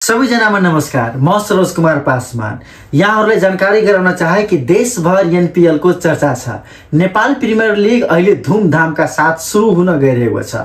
सबैजनामा नमस्कार। म सरोज कुमार पासवान यहाँहरुलाई जानकारी गराउन चाहे कि देशभर एनपीएल को चर्चा छ। नेपाल प्रिमियर लिग अहिले धुमधामका साथ सुरु हुन गइरहेको छ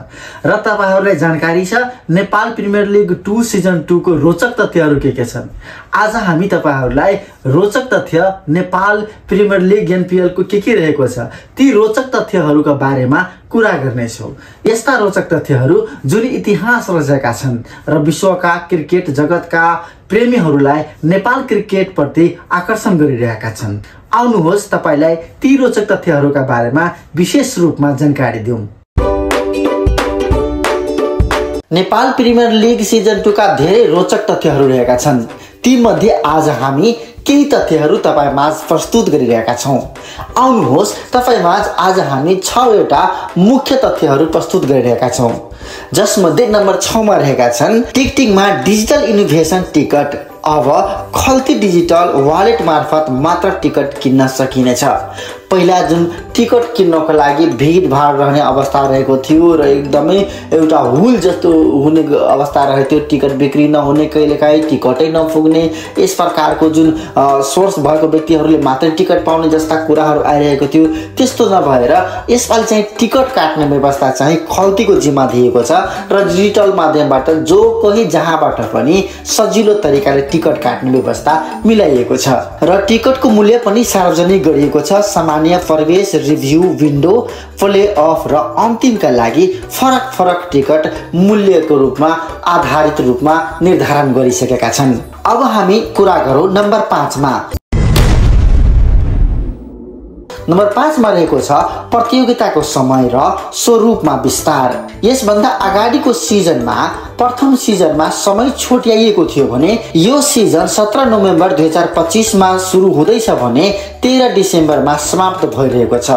र तपाईहरुलाई जानकारी छ नेपाल प्रिमियर लिग 2 सिजन 2 को रोचक तथ्यहरु के छन्। आज हामी तपाईहरुलाई रोचक तथ्य नेपाल प्रिमियर लिग एनपीएल को के रहेको छ ती रोचक तथ्यहरुका बारेमा कुरा गर्नेछौं। यस्ता रोचक तथ्यहरु जुन इतिहास रचेका छन् र विश्वका क्रिकेट जगतका प्रेमीहरुलाई नेपाल क्रिकेट प्रति आकर्षण गरिरहेका छन्। आउनुहोस् तपाईलाई ती रोचक तथ्यहरुका बारेमा विशेष रूपमा जानकारी दिउँ। नेपाल प्रिमियर लिग सिजन 2 का धेरै रोचक तथ्यहरु रहेका छन्। ती मध्ये आज हामी केही तथ्यहरु तपाईमाझ प्रस्तुत गरिरहेका छौं। आउनुहोस् तपाईमाझ आज हामी 6 वटा मुख्य तथ्यहरु प्रस्तुत गरिरहेका छौं, जसमध्ये नम्बर 6 मा रहेका छन् टिकटिङमा डिजिटल इनोभेसन टिकट अब खल्ती डिजिटल वालेट मार्फत मात्र टिकट किन्न सकिनेछ। पहिला जुन टिकट किन्नको लागि भिडभाड रहने अवस्था रहेको थियो र एकदमै एउटा हुल जस्तो हुने अवस्था रहेको, टिकट बिक्री नहुने, कहिलेकाहीँ टिकटै नपुग्ने, यस प्रकारको जुन सोर्स भएको व्यक्तिहरूले मात्र टिकट पाउने जस्ता कुराहरू आइरहेको थियो। त्यस्तो नभएर यसपालि चाहिँ टिकट काट्ने व्यवस्था चाहिँ खल्तीको जिम्मा दिएको छ र डिजिटल माध्यमबाट जो कोही जहाँबाट पनि सजिलो तरिकाले टिकट काट्ने व्यवस्था मिलाइएको छ र टिकटको मूल्य पनि सार्वजनिक गरिएको छ। सामान्य, प्रवेश, रिभ्यू, विन्डो, प्ले अफ र अन्तिमका लागि फरक फरक टिकट मूल्यको रूपमा आधारित रूपमा निर्धारण गरिसकेका छन्। अब हामी कुरा गरौँ नम्बर 5 मा। नम्बर 5 मा रहेको छ प्रतियोगिताको समय र स्वरूपमा विस्तार। यसभन्दा अगाडिको सिजनमा प्रथम सिजनमा समय छोट्याइएको थियो भने यो सिजन 17 नोभेम्बर 2025 मा सुरु हुँदैछ भने 13 डिसेम्बरमा समाप्त भइरहेको छ।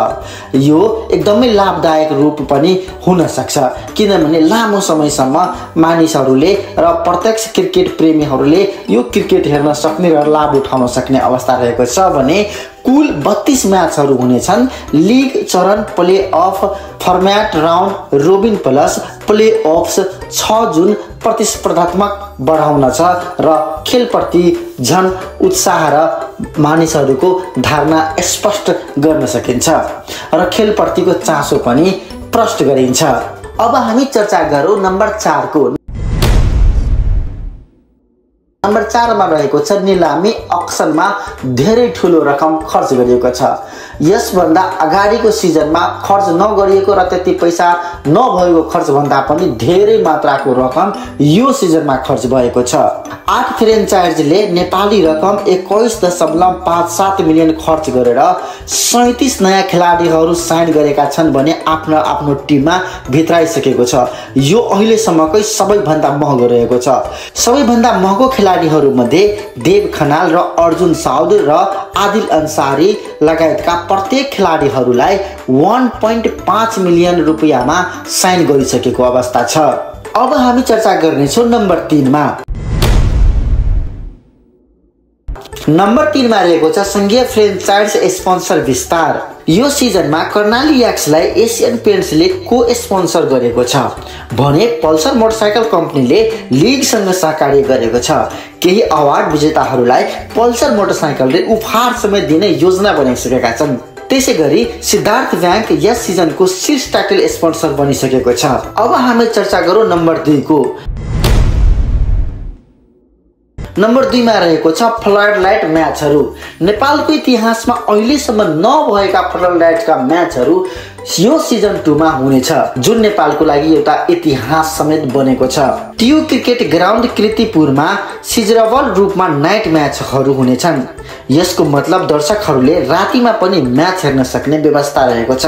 यो एकदमै लाभदायक रूप पनि हुन सक्छ, किनभने लामो समयसम्म मानिसहरूले र प्रत्यक्ष क्रिकेट प्रेमीहरूले यो क्रिकेट हेर्न सक्ने र लाभ उठाउन सक्ने अवस्था रहेको छ भने कुल 32 म्याचहरू हुनेछन्। लीग चरण, play off format, round robin plus play offs 6 जुन प्रतिस्पर्धात्मक बढाउन छ र खेलप्रति झन उत्साह र मानिसहरूको धारणा स्पष्ट गर्न सकिन्छ र खेलप्रतिको चासो पनि प्रष्ट गरिन्छ। अब हामी चर्चा गरौँ नम्बर 4 को। नम्बर 4 मा रहेको छ निलामी अक्सनमा धेरै ठूलो रकम खर्च गरिएको छ। यसभन्दा अगाडिको सिजनमा खर्च नगरिएको र त्यति पैसा नभएको खर्च भन्दा पनि धेरै मात्राको रकम यो सिजनमा खर्च भएको छ। 8 फ्रेन्चाइजले नेपाली रकम 21.57 मिलियन खर्च गरेर 37 नयाँ खेलाडीहरू साइन गरेका छन् भने आफ्नो आफ्नो टिममा भित्राइसकेको छ। यो अहिलेसम्मकै सबैभन्दा महँगो रहेको छ। सबैभन्दा महँगो खेलाडीहरू मध्ये देव खनाल र अर्जुन साउद र आदिल अन्सारी लगायतका प्रत्येक खेलाडीहरूलाई 1.5 मिलियन रुपैयाँमा साइन गरिसकेको अवस्था छ। अब हामी चर्चा गर्नेछौँ नम्बर 3 मा। नम्बर 3 मा रहेको छ संघीय फ्रेन्चाइज स्पोन्सर विस्तार। यो सिजनमा कर्णाली याक्सलाई एसियन पेन्ट्सले को स्पोन्सर गरेको छ भने पल्सर मोटरसाइकल कम्पनीले लिगसँग सहकार्य गरेको छ। केही अवार्ड विजेताहरूलाई पल्सर मोटरसाइकलले उपहार समेत दिने योजना बनाइसकेका छन्। त्यसैगरी सिद्धार्थ ब्याङ्क यस सिजनको शीर्ष टाइटल स्पोन्सर बनिसकेको छ। अब हामी चर्चा गरौँ नम्बर 2 को। नम्बर 2 मा रहेको छ फ्लड लाइट म्याचहरू। नेपालको इतिहासमा अहिलेसम्म नभएका फ्लड लाइटका म्याचहरू यो सिजन 2 मा हुनेछ, जुन नेपालको लागि एउटा इतिहास समेत बनेको छ। टियु क्रिकेट ग्राउन्ड कीर्तिपुरमा सिजरेबल रूपमा नाइट म्याचहरू हुनेछन्। यसको मतलब दर्शकहरूले रातिमा पनि म्याच हेर्न सक्ने व्यवस्था रहेको छ,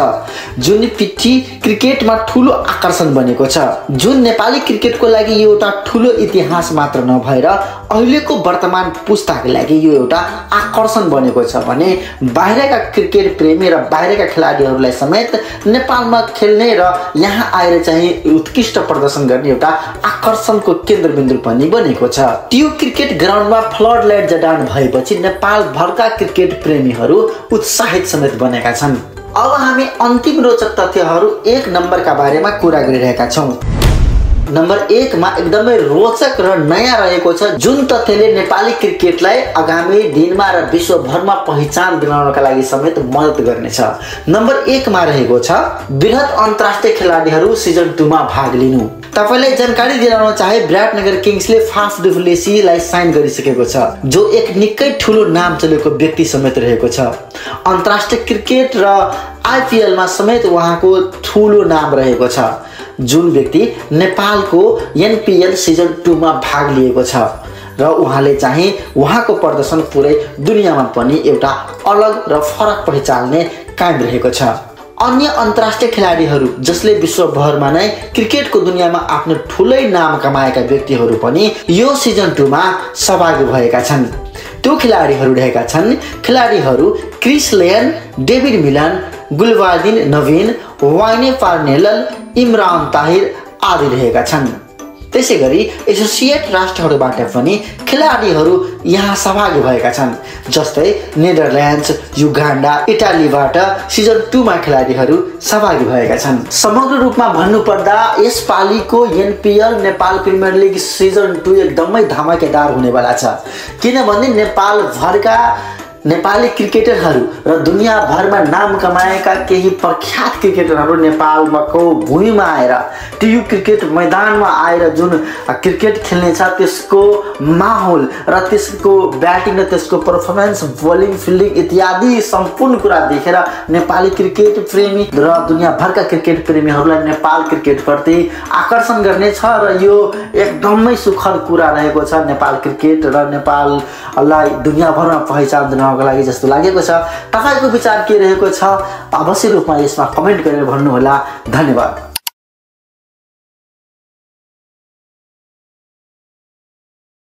जुन पिठी क्रिकेटमा ठूलो आकर्षण बनेको छ। जुन नेपाली क्रिकेटको लागि यो एउटा ठूलो इतिहास मात्र नभएर अहिलेको वर्तमान पुस्ताको लागि यो एउटा आकर्षण बनेको छ भने बाहिरका क्रिकेट प्रेमी र बाहिरका खेलाडीहरूलाई समेत नेपालमा खेल्ने र यहाँ आएर चाहिँ उत्कृष्ट प्रदर्शन गर्ने एउटा आकर्षणको केन्द्रबिन्दु पनि बनेको छ। टियु क्रिकेट ग्राउन्डमा फ्लड लाइट जडान भएपछि नेपाल भरका क्रिकेट प्रेमीहरू उत्साहित समेत बनेका छन्। अब हामी अन्तिम रोचक तथ्यहरू 1 नम्बरका बारेमा कुरा गरिरहेका छौं। नम्बर 1 मा एकदमै रोचक र नयाँ रहेको छ जुन तथ्यले नेपाली क्रिकेटलाई आगामी दिनमा र विश्वभरमा पहिचान दिलाउनका लागि समेत मद्दत गर्नेछ। नम्बर 1 मा रहेको छ बृहत अन्तर्राष्ट्रिय खेलाडीहरू सिजन 2 मा भाग लिनु। तपाईलाई जानकारी दिलाउन चाहे विराटनगर किङ्सले फाफ डु प्लेसीलाई साइन गरिसकेको छ जो एक निकै ठूलो नाम चलेको व्यक्ति समेत रहेको छ। अन्तर्राष्ट्रिय क्रिकेट र आईपीएल मा समेत उहाँको ठूलो नाम रहेको छ जुन व्यक्ति नेपालको एनपीएल सिजन 2 मा भाग लिएको छ र उहाँले चाहिँ उहाँको प्रदर्शन पुरै दुनियामा पनि एउटा अलग र फरक पहिचानले कायम रहेको छ। अन्य अन्तर्राष्ट्रिय खेलाडीहरू जसले विश्वभरमा नै क्रिकेटको दुनियामा आफ्नो ठूलै नाम कमाएका व्यक्तिहरू पनि यो सिजन 2 मा सहभागी भएका छन्। त्यो खेलाडीहरू रहेका छन् खेलाडीहरू क्रिस लेन, डेभिड मिलन, गुलबादिन नवीन, वाइने फार्नेलल, इमरान ताहिर आदि रहेका छन्। त्यसैगरी एसोसिएट राष्ट्रहरूबाट पनि खेलाडीहरू यहाँ सहभागी भएका छन् जस्तै नेदरल्यान्ड्स, युगान्डा, इटालीबाट सिजन 2 मा खेलाडीहरू सहभागी भएका छन्। समग्र रूपमा भन्नुपर्दा यस पालीको NPL Nepal premier league season 2 एकदमै धमाकेदार हुनेवाला छ किनभने नेपाल भरका नेपाली क्रिकेटरहरू र दुनियाभरमा नाम कमाएका केही प्रख्यात क्रिकेटरहरू नेपालको भूमिमा आएर टियु क्रिकेट मैदानमा आएर जुन क्रिकेट खेल्ने छ त्यसको माहौल र त्यसको ब्याटिङ र त्यसको परफर्मेन्स, बोलिङ, फिल्डिङ इत्यादि सम्पूर्ण कुरा देखेर नेपाली क्रिकेट प्रेमी र दुनियाभरका क्रिकेट प्रेमीहरूलाई नेपाल क्रिकेटप्रति आकर्षण गर्नेछ र यो एकदमै सुखद कुरा रहेको छ नेपाल क्रिकेट र नेपाललाई दुनियाभरमा पहिचान दिलाउनका लागि जस्तो लागेको छ। तपाईको विचार के रहेको छ अवश्य रूपमा यसमा कमेन्ट गरेर भन्नुहोला। धन्यवाद।